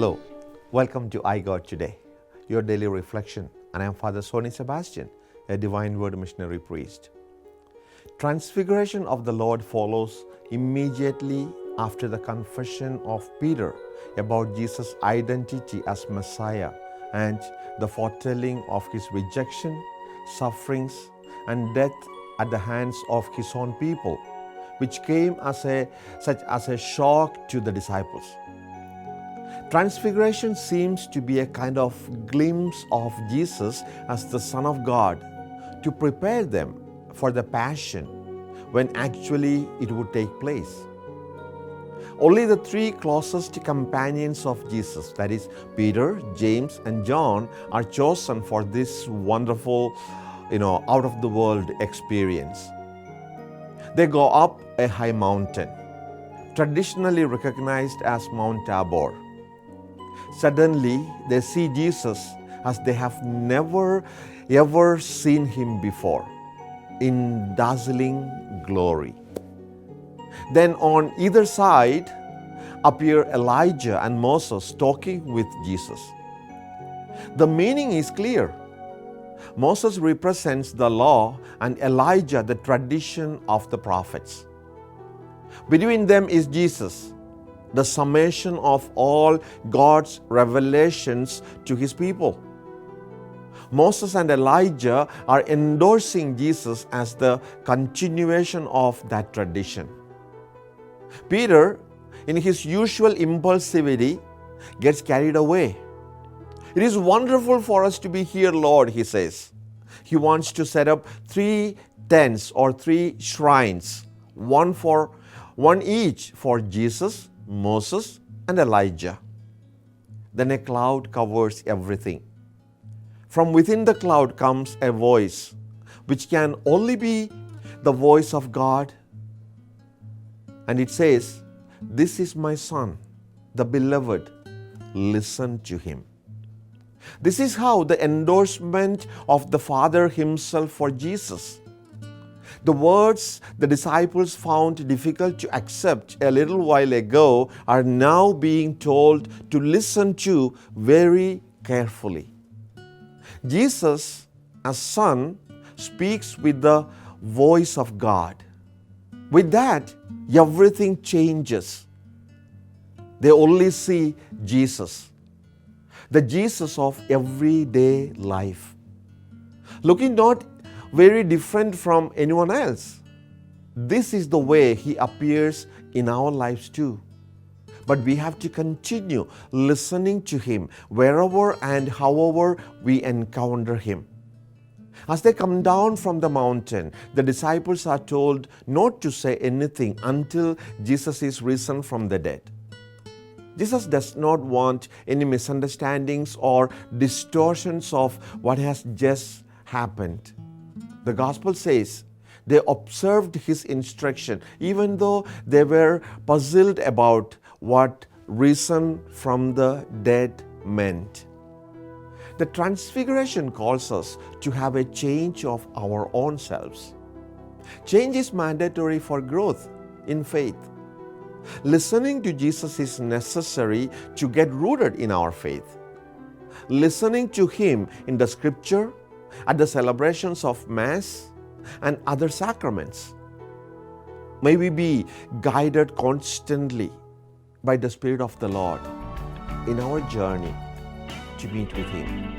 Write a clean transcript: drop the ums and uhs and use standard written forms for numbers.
Hello, welcome to iGod Today, your daily reflection, and I am Father Soney Sebastian, a Divine Word missionary priest. Transfiguration of the Lord follows immediately after the confession of Peter about Jesus' identity as Messiah and the foretelling of his rejection, sufferings, and death at the hands of his own people, which came as a shock to the disciples. Transfiguration seems to be a kind of glimpse of Jesus as the Son of God to prepare them for the passion when actually it would take place. Only the three closest companions of Jesus, that is Peter, James, and John, are chosen for this wonderful, out-of-the-world experience. They go up a high mountain, traditionally recognized as Mount Tabor. Suddenly, they see Jesus as they have never ever seen him before, in dazzling glory. Then on either side appear Elijah and Moses talking with Jesus. The meaning is clear. Moses represents the law and Elijah the tradition of the prophets. Between them is Jesus, the summation of all God's revelations to his people. Moses and Elijah are endorsing Jesus as the continuation of that tradition. Peter, in his usual impulsivity, gets carried away. "It is wonderful for us to be here, Lord," he says. He wants to set up 3 tents or 3 shrines, one each for Jesus, Moses, and Elijah. Then a cloud covers everything. From within the cloud comes a voice, which can only be the voice of God. And it says, "This is my Son, the beloved. Listen to him." This is how the endorsement of the Father himself for Jesus. The words the disciples found difficult to accept a little while ago are now being told to listen to very carefully. Jesus, as Son, speaks with the voice of God. With that, everything changes. They only see Jesus, the Jesus of everyday life, looking not very different from anyone else. This is the way he appears in our lives too. But we have to continue listening to him wherever and however we encounter him. As they come down from the mountain, the disciples are told not to say anything until Jesus is risen from the dead. Jesus does not want any misunderstandings or distortions of what has just happened. The gospel says they observed his instruction, even though they were puzzled about what risen from the dead meant. The Transfiguration calls us to have a change of our own selves. Change is mandatory for growth in faith. Listening to Jesus is necessary to get rooted in our faith. Listening to him in the scripture, at the celebrations of Mass, and other sacraments. May we be guided constantly by the Spirit of the Lord in our journey to meet with him.